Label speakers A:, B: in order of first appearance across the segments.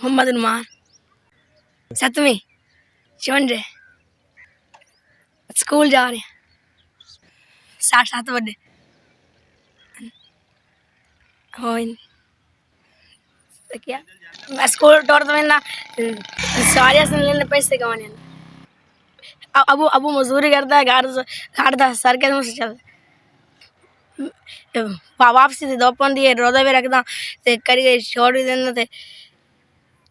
A: मोहम्मद नुमान 7वीं चुन रहे स्कूल जा रहे 7 बजे हो तो क्या मैं स्कूल टोर तो ना सारे से लेने पैसे कमाने अबू अबू मजदूरी करता है घर दा सर के मुझसे चल वापसी से दोपन दिए रोदा भी रखदा ते करी छोड़ भी देना ते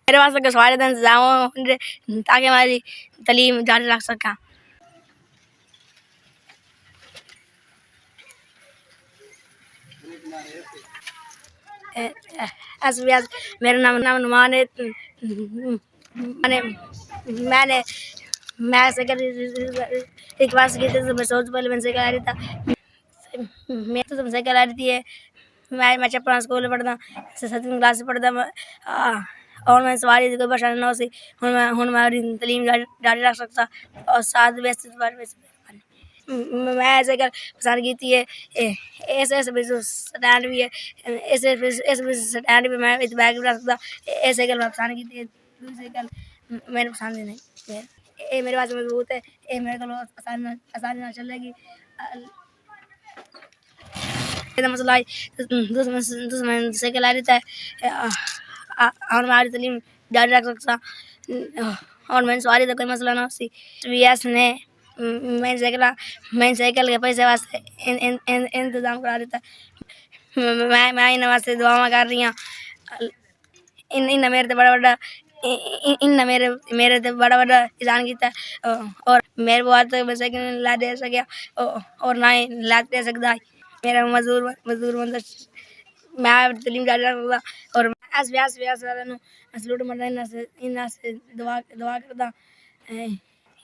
A: मेरे वास्ते के सारे दिन जाओ ताकि हमारी तालीम जारी रख सका एस मेरा नाम नुमान है मैंने मैंने मैं सेकंड एक क्लास की थी तो मैं सोच पहले मैंने सेकंड आ रही था मैं तो तुमसे कह रही थी मैं चप्पल स्कूल में पढ़ता 7वीं क्लास में पढ़ता और मैं सवारी कोई परेशानी ना होती हूँ मैं तलीम जारी रख सकता और साथ वैसे मैं ऐसे कर पसंद की थी ऐसे ऐसे स्टैंड भी है ऐसे ऐसे स्टैंड भी मैं बैग भी रख सकता ऐसे कर मैं पसंद की थी दूसरी कल मैंने पसंद नहीं ये मेरे पास मजबूत है ये मेरे को आसानी ना चलेगी मसला दुश्मन से कहला देता है और हमारी तलीम जारी रख सकता और मैंने सवारी तो कोई मसला ना होती यस ने मैं साइकिल के पैसे वास्ते इंतजाम करा देता मैं इन वास्ते दुआ कर रही हूँ इन मेरे तो बड़ा बड़ा इन मेरे मेरे तो बड़ा बड़ा इंसान किया और मेरे बात तो मैं साइकिल ला दे सकिया और ना ही ला दे सकता मेरा मजदूर बंदा मैं तलीम जारी रखदा और आस व्यास वाला नु सलूट मरदा इन्ना से दुआ करदा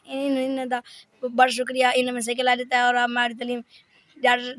A: इन दा बड़ा शुक्रिया इन में साइकिल ला देता है और हमारी तलीम जारी